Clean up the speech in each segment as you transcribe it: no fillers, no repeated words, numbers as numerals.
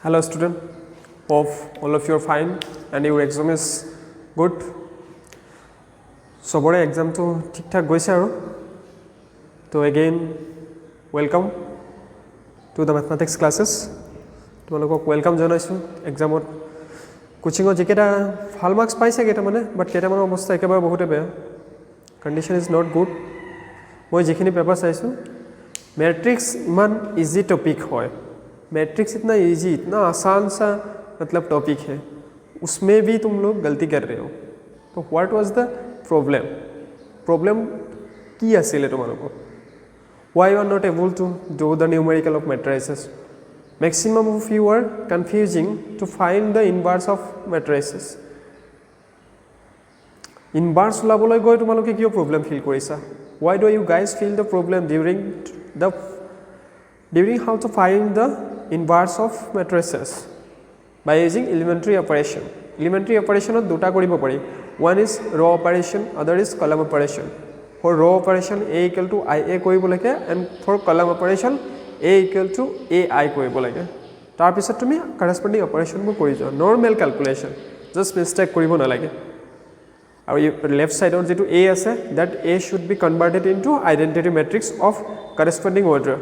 Hello student, hope all of you are fine and your exam is good. Sobore exam to thik thak goise aru. So again welcome to the mathematics classes. Tumalokok welcome janaisu exam ot coaching ot jeketa ভাল marks paise geta mane but keta mane obostha ekebar bohote beya. Condition is not good. Moi jekhini paper saisu matrix इमान easy topic है. Matrix इतना easy इतना आसान सा मतलब topic है, उसमें भी तुम लोग गलती कर रहे हो. तो व्हाट वाज द प्रॉब्लम की आছিলে তোমালোকৰ? Why you are not able to do the numerical of matrices? Maximum of you are confusing to find the inverse of matrices. Inverse ওলাবলৈ গৈ তোমালোকে কিয় প্ৰব্লেম ফিল কৰিছা? Why do you guys feel the problem during how to find the inverse of matrices? By using elementary operation. Elementary operation ot duta koribo pari. One is row operation, other is column operation. For row operation a equal to ia koribo lage and for column operation a equal to ai koribo lage. Tar pisot tumi corresponding operation bo kori jao. Normal calculation, just mistake koribo na lage. Our left side or jetu a ase, that a should be converted into identity matrix of corresponding order.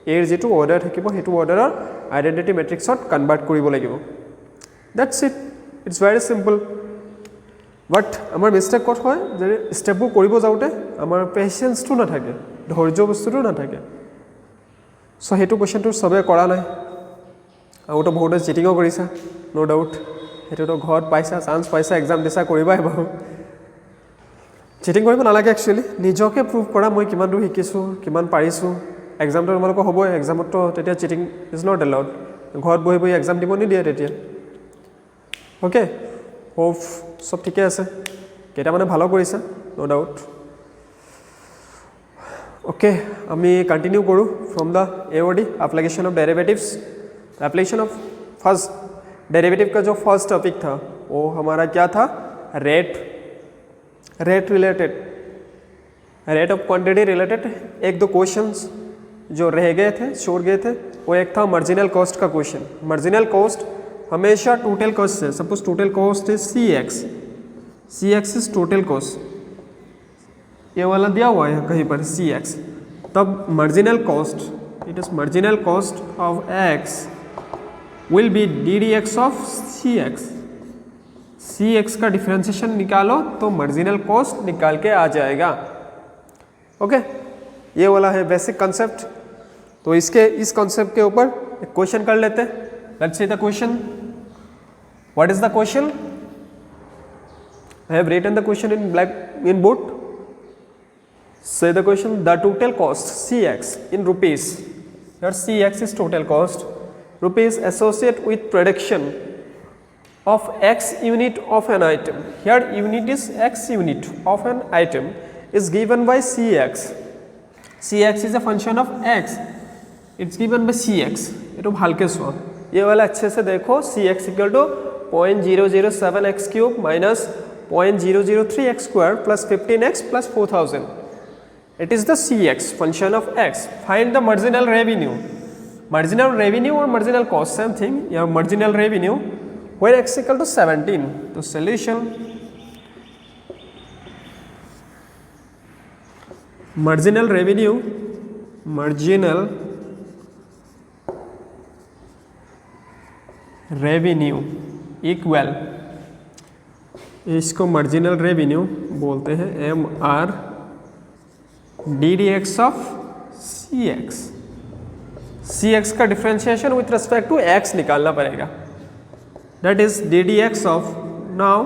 A jetu order thakibo hetu order or identity matrix ot convert koribo lagibo. That's it. It's very simple. But amar mistake kot hoy je step bu koribo jaute amar patience tu na thake, dhorjo bostu tu na thake. So hetu question tu sobe kora nai. Aru to bahut cheating o korisa, no doubt. हेतु तो घर पाइसा chance पाइसा exam दिसा करिबाय बाहु. Cheating करिब नालागे actually निजके prove करा মই কিমান দূৰ শিকিছো কিমান পাৰিছো. एग्जाम তো তোমালোক হবই, एग्जाम তো তেতিয়া চিটিং ইজ নট এলাউড. ঘৰত বহি বহি एग्जाम দিব নিদিয়ে তেতিয়া. ওকে, হোপ সব ঠিকে আছে, কেটা মানে ভালো কৰিছা, নো ডাউট. ওকে, আমি কন্টিনিউ কৰো from the AOD application of derivatives. Application of first derivative का जो फर्स्ट टॉपिक था वो हमारा क्या था? Rate related, rate of quantity related. एक दो क्वेश्चंस जो रह गए थे, छोड़ गए थे, वो एक था मार्जिनल कॉस्ट का क्वेश्चन. मार्जिनल कॉस्ट हमेशा टोटल कॉस्ट से, suppose total cost is C X is total cost, ये वाला दिया हुआ है कहीं पर सी एक्स, तब marginal cost it is marginal cost of X will be ddx of cx. cx का डिफरेंशिएशन निकालो तो मार्जिनल कॉस्ट निकाल के आ जाएगा. ओके, ये वाला है बेसिक कंसेप्ट. तो इसके इस कंसेप्ट के ऊपर एक क्वेश्चन कर लेते हैं. Let's see the question. What is the question? I have written the question in black in board. Say the question, the total cost cx in rupees. Here cx is total cost. Rupees associated with production of x unit of an item. Here unit is x unit of an item is given by cx. cx is a function of x. It's given by cx. ये तो हल्के सो ये वाला अच्छे से देखो. cx equal to 0.007 x cube minus 0.003 x square plus 15x plus 4000. It is the cx function of x. Find the marginal revenue. Marginal revenue or marginal cost, same thing. Your marginal revenue when x equal to 17. So solution, marginal revenue equal, इसको marginal revenue बोलते हैं MR ddx of cx. cx का differentiation with respect to x निकालना पड़ेगा. That is ddx of, now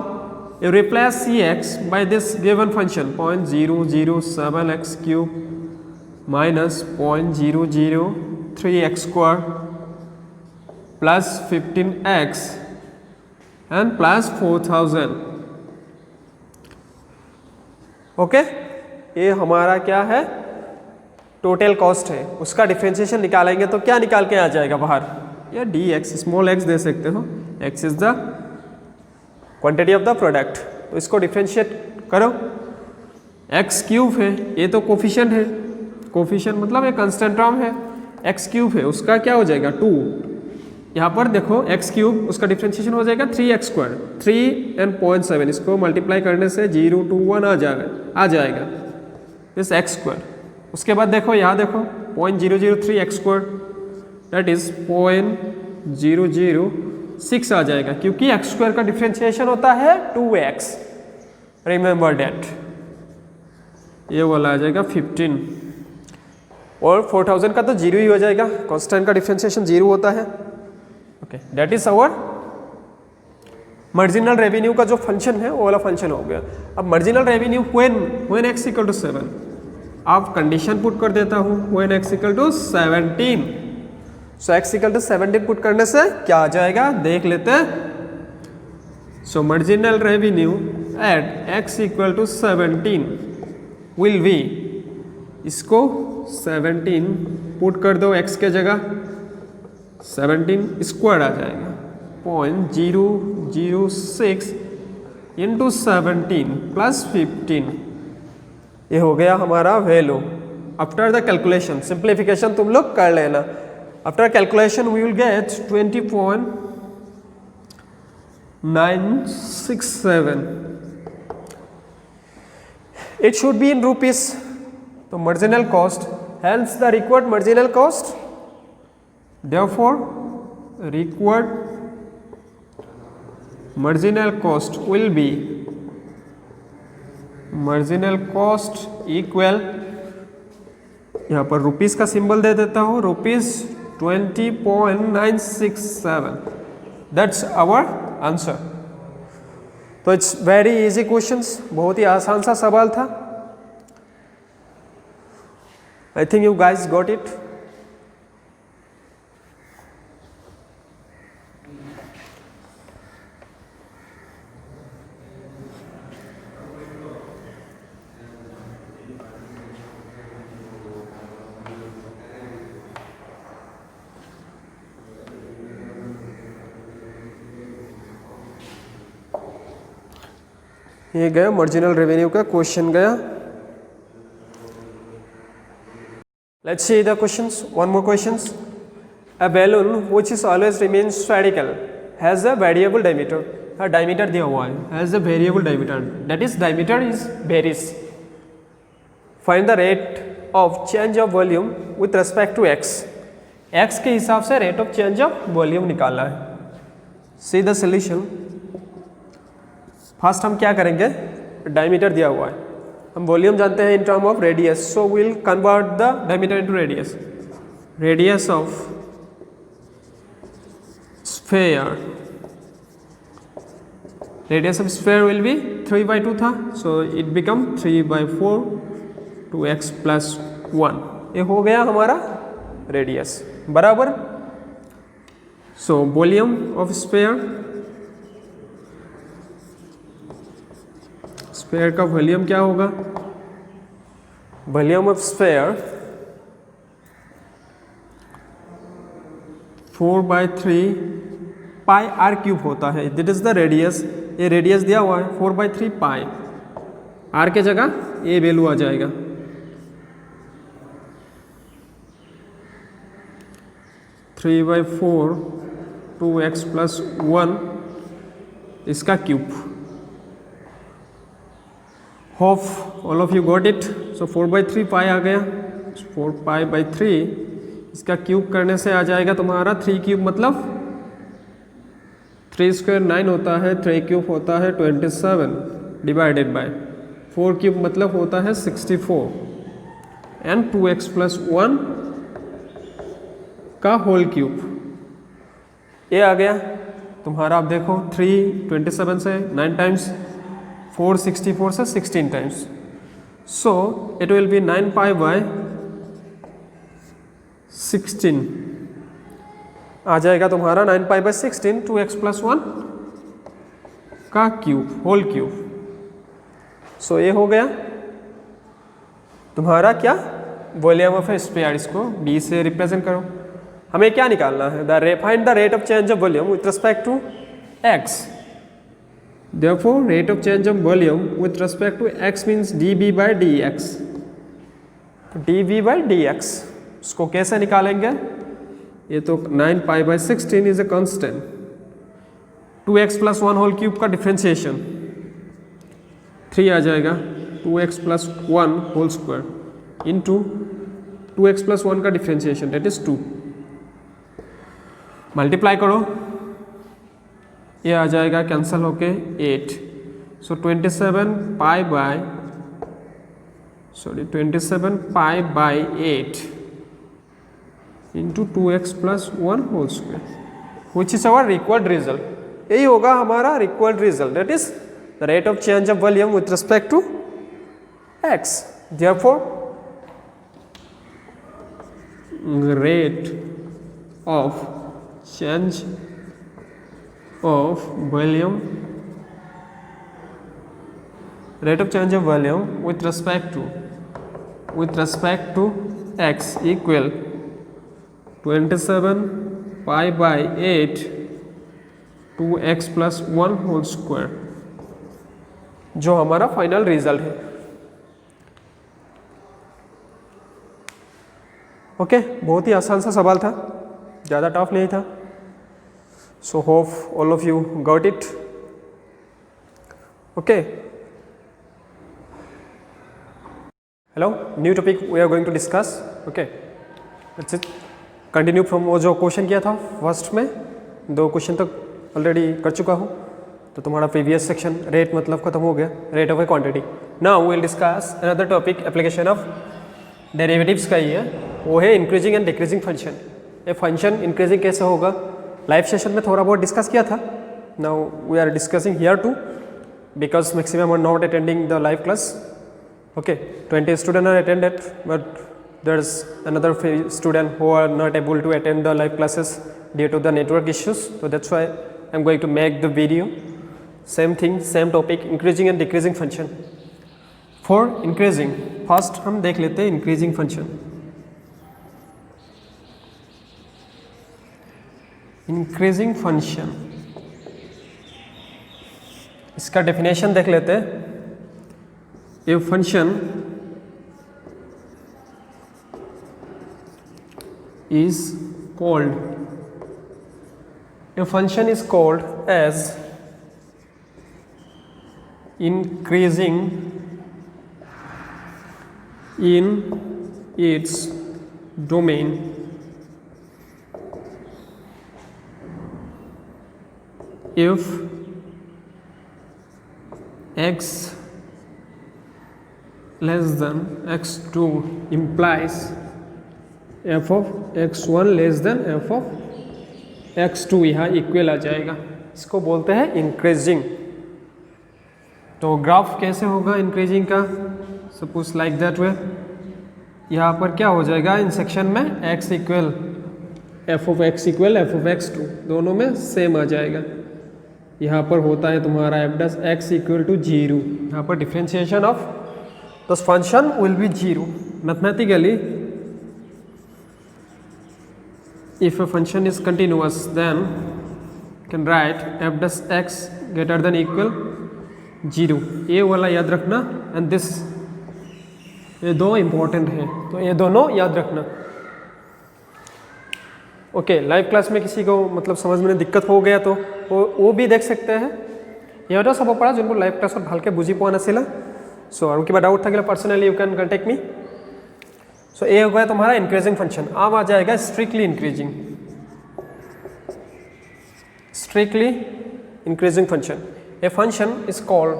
you replace cx by this given function 0.007 x cube minus 0.003 x square plus 15x and plus 4000. Okay, ये हमारा क्या है? Total cost है. उसका differentiation निकालेंगे तो क्या निकाल के आ जाएगा बाहर? या dx, स्मॉल x दे सकते हो. x is the quantity of the product. तो इसको डिफरेंशिएट करो. x क्यूब है, ये तो कोफिशिएंट है. कोफिशिएंट मतलब ये कांस्टेंट टर्म है. x क्यूब है, उसका क्या हो जाएगा? 2. यहाँ पर देखो एक्स क्यूब उसका डिफ्रेंशिएशन हो जाएगा 3x², 3 and 0.7 इसको मल्टीप्लाई करने से 0 to 1 आ जाएगा दिस x²। उसके बाद देखो यहाँ देखो 0.003x² दैट इज 0.006 आ जाएगा, क्योंकि x² का डिफ्रेंशिएशन होता है 2x, रिमेंबर डेट। ये वाला आ जाएगा 15 और 4000 का तो 0 ही हो जाएगा, कांस्टेंट का डिफ्रेंशिएशन 0 होता है। Okay, that is our marginal revenue का जो फंक्शन है वो वाला फंक्शन हो गया। अब marginal revenue when x equal to 7, आप कंडीशन पुट कर देता हूँ when x equal to 17। So x equal to 17 put करने से क्या आ जाएगा देख लेते हैं। So marginal revenue at x equal to 17 will be, इसको 17 पुट कर दो x के जगह, 17² आ जाएगा 0.006 इंटू 17 प्लस 15, ये हो गया हमारा value. After the calculation, simplification तुम लोग कर लेना। After calculation we will get 20.967। It should be in rupees. तो marginal cost, hence the required marginal cost, therefore required marginal cost will be marginal cost equal, यहाँ पर rupees का symbol दे देता हूँ, रुपीस 20.967। That's our answer. तो it's very easy questions, बहुत ही आसान सा सवाल था। I think you guys got it. ये गया मार्जिनल रेवेन्यू का क्वेश्चन गया। Let's see the questions, one more questions. A balloon which is always remains spherical has a variable diameter. Diameter दिया हुआ है, has a variable diameter, that is diameter is varies. Find the rate of change of volume with respect to X. X के हिसाब से rate of change of volume निकालना है। See the solution. First हम क्या करेंगे, डायमीटर दिया हुआ है, हम वॉल्यूम जानते हैं in term of radius, so will convert the diameter into radius. Radius of sphere, radius of sphere will be 3/2 था, सो इट बिकम 3/4 2x + 1। ये हो गया हमारा रेडियस बराबर। So volume of sphere, sphere का वॉल्यूम क्या होगा, volume of sphere 4/3 pi r cube होता है। दिट इज द रेडियस, ये रेडियस दिया हुआ है 4/3 पाई, आर के जगह ये वैल्यू आ जाएगा 3/4 2x + 1 इसका cube. Hope all of you got it. So 4/3 pi आ गया, 4 पाई/3 इसका क्यूब करने से आ जाएगा तुम्हारा 3 क्यूब मतलब 3² 9 होता है, 3 क्यूब होता है 27 डिवाइडेड बाय 4 क्यूब मतलब होता है 64 एंड 2x + 1 का होल क्यूब। ये आ गया तुम्हारा। आप देखो 3 27 से 9 टाइम्स, 4 64 से 16 times, so it will be 9 पाई/16 आ जाएगा तुम्हारा 9 पाई/16 2x + 1 का क्यूब, होल क्यूब। सो ये हो गया तुम्हारा क्या, वॉल्यूम ऑफ स्फीयर। इसको d से रिप्रेजेंट करो। हमें क्या निकालना है, find the rate of change of volume with respect to x। Therefore, rate of change of volume with respect to x means dv/dx। dv/dx उसको कैसे निकालेंगे, ये तो 9π/16 is a constant. 2x + 1 whole cube का डिफ्रेंशिएशन 3 आ जाएगा, 2x + 1 whole square into 2x + 1 का differentiation date is 2। Multiply करो, ये आ जाएगा कैंसिल होके 8। So 27π/8 into 2x + 1 whole square which is our required result. यही होगा हमारा required result, that is the rate of change of volume with respect to x। Therefore rate of change of volume with respect to x equal 27π/8 2x + 1 whole square, जो हमारा final result है। Okay, बहुत ही आसान सा सवाल था, ज़्यादा टफ नहीं था। So hope all of you got it. Okay, hello, new topic we are going to discuss. Okay, let's continue from वो जो क्वेश्चन किया था फर्स्ट में, 2 क्वेश्चन तक ऑलरेडी कर चुका हूँ, तो तुम्हारा प्रीवियस सेक्शन रेट मतलब खत्म हो गया, rate of a quantity. Now we will discuss another topic, application of derivatives का ही है, वो है इंक्रीजिंग एंड डिक्रीजिंग फंक्शन। ये फंक्शन इंक्रीजिंग कैसे होगा, लाइव सेशन में थोड़ा बहुत डिस्कस किया था। Now we are discussing here to because maximum are not attending the live class. Okay, 20 students are attended, but there's another student who are not able to attend the live classes due to the network issues. So that's why I'm going to make the video. Same thing, same topic, increasing and decreasing function. For increasing, first हम देख लेते हैं increasing function। Increasing function, इसका definition देख लेते हैं। A function is called as increasing in its domain if x less than x2 implies f of x1 less than f of x2, यहाँ equal आ जाएगा, इसको बोलते हैं इंक्रीजिंग। तो ग्राफ कैसे होगा इंक्रीजिंग का, सपोज लाइक दैट वे, यहाँ पर क्या हो जाएगा इन सेक्शन में x equal f of x equal f of x2, दोनों में सेम आ जाएगा। यहाँ पर होता है तुम्हारा f' इक्वल टू 0, यहाँ पर differentiation of the function will be 0। Mathematically if a function is continuous then can write f' greater than equal 0। ये वाला याद रखना एंड दिस, ये दो इम्पोर्टेंट है, तो ये दोनों याद रखना। ओके, लाइव क्लास में किसी को मतलब समझ में दिक्कत हो गया तो वो भी देख सकते हैं। यहाँ सब पढ़ा जो लाइव क्लास भालके बुझी पोआ नासिला। सो और किबा डाउट था personally you can contact me. So ये हो गया तुम्हारा इंक्रीजिंग फंक्शन। अब आ जाएगा strictly increasing function. A function is called,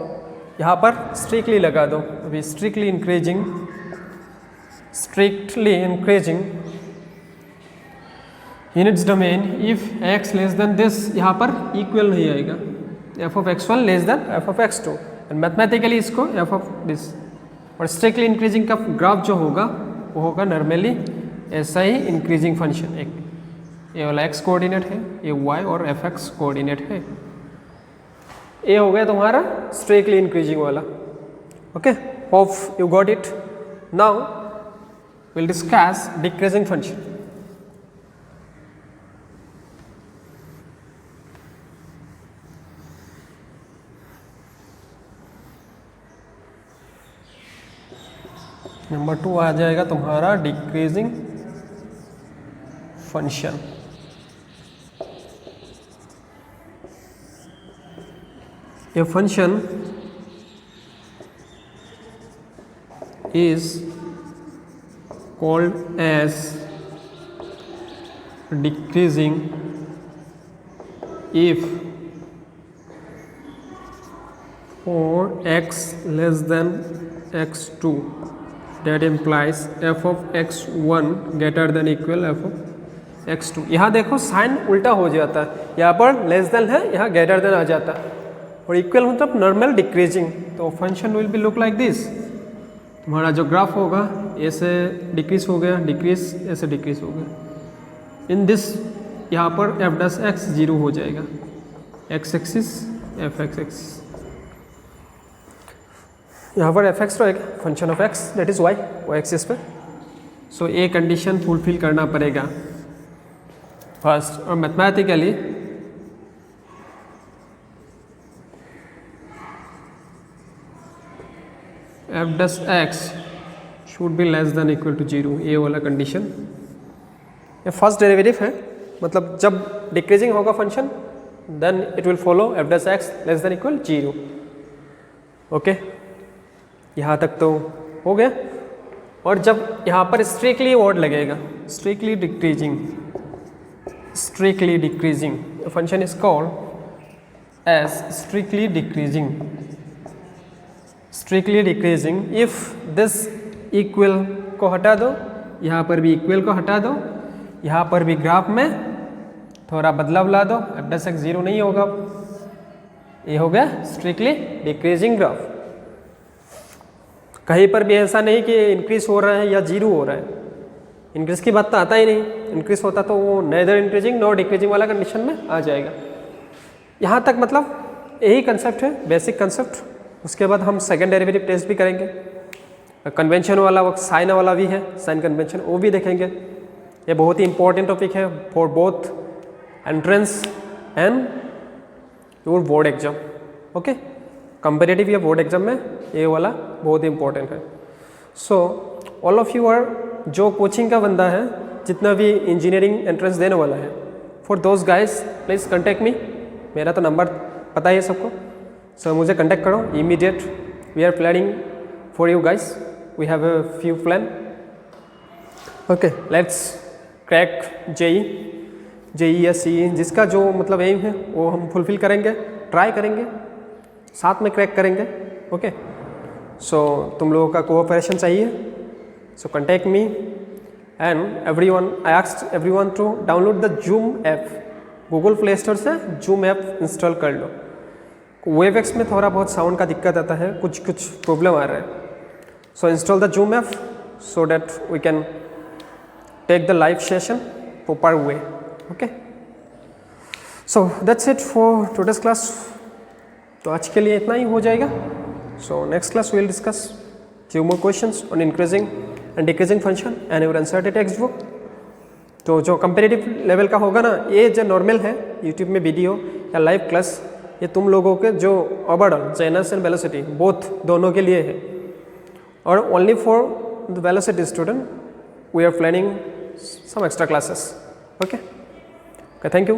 यहाँ पर स्ट्रिक्टली लगा दो अभी, strictly increasing in its domain if x less than this, यहाँ पर इक्वल नहीं आएगा, f of x1 less than f of x2, and mathematically इसको f of दिस। और स्ट्रिक्टली इंक्रीजिंग का ग्राफ जो होगा वो होगा नॉर्मली ऐसा ही इंक्रीजिंग फंक्शन, एक ये वाला x कोऑर्डिनेट है, ये y और fx कोऑर्डिनेट है। ये हो गया तुम्हारा स्ट्रिक्टली इंक्रीजिंग वाला। Okay, hope you got it. Now will discuss decreasing function. Number 2 आ जाएगा तुम्हारा decreasing function. A function is called as decreasing if for x less than x2, that implies f of x1 greater than equal f of x2. यहाँ देखो sign उल्टा हो जाता है, यहाँ पर लेस देन है, यहाँ ग्रेटर देन आ जाता है, और इक्वल मतलब नॉर्मल डिक्रीजिंग. तो function will B look like this. तुम्हारा जो ग्राफ होगा ऐसे डिक्रीज हो गया, डिक्रीज ऐसे डिक्रीज हो गया. इन दिस यहाँ पर एफ डस एक्स 0 हो जाएगा, X axis F X axis. यहाँ पर एफ एक्स रहेगा function of X, that is Y, Y axis पे. सो ये कंडीशन फुलफिल करना पड़ेगा फर्स्ट. और mathematically F dash X should be less than equal to 0, ये वाला कंडीशन. ये फर्स्ट डेरिवेटिव है, मतलब जब डिक्रीजिंग होगा function then it will follow F dash X less than equal 0. Okay, यहाँ तक तो हो गया. और जब यहाँ पर स्ट्रिक्टली वर्ड लगेगा, strictly decreasing, strictly decreasing, function is called as strictly decreasing. Strictly decreasing if this equal को हटा दो, यहाँ पर भी इक्वल को हटा दो, यहाँ पर भी ग्राफ में थोड़ा बदलाव ला दो, एफ डस एक्स 0 नहीं होगा. ये हो गया स्ट्रिक्टली डिक्रीजिंग ग्राफ. कहीं पर भी ऐसा नहीं कि इंक्रीज हो रहा है या 0 हो रहा है. इंक्रीज की बात तो आता ही नहीं. इंक्रीज होता तो वो नेदर इंक्रीजिंग नॉर डिक्रीजिंग वाला कंडीशन में आ जाएगा. यहाँ तक मतलब यही कंसेप्ट है, बेसिक कंसेप्ट. उसके बाद हम सेकेंड डेरिवेटिव टेस्ट भी करेंगे. कन्वेंशन वाला वो साइन वाला भी है, साइन कन्वेंशन, वो भी देखेंगे. ये बहुत ही इंपॉर्टेंट टॉपिक है for both entrance and your board exam. Okay, comparative या बोर्ड एग्जाम में ये वाला बहुत इंपॉर्टेंट है. So all of you are, जो कोचिंग का बंदा है, जितना भी इंजीनियरिंग एंट्रेंस देने वाला है, for those guys please contact me. मेरा तो नंबर पता ही है सबको. सो मुझे कॉन्टेक्ट करो immediate. We are planning for you guys, we have a few plan. Okay, let's crack JEE या सी, जिसका जो मतलब एम है वो हम फुलफिल करेंगे, ट्राई करेंगे, साथ में क्रैक करेंगे. ओके, सो तुम लोगों का कोऑपरेशन चाहिए. So contact me and everyone. I asked everyone to download the Zoom app. Google Play Store से जूम ऐप इंस्टॉल कर लो. वेबएक्स में थोड़ा बहुत साउंड का दिक्कत आता है, कुछ प्रॉब्लम आ रहा है. So install the Zoom app so that we can take the live session proper way. Okay, so that's it for today's class. तो आज के लिए इतना ही हो जाएगा. So next class we will discuss few more questions on increasing and decreasing function and your NCERT textbook. तो जो competitive level का होगा ना, ये जो नॉर्मल है यूट्यूब में वीडियो या लाइव क्लास, ये तुम लोगों के जो overall generous and velocity both दोनों के लिए है. और only for the velocity student we are planning some extra classes. Okay, thank you.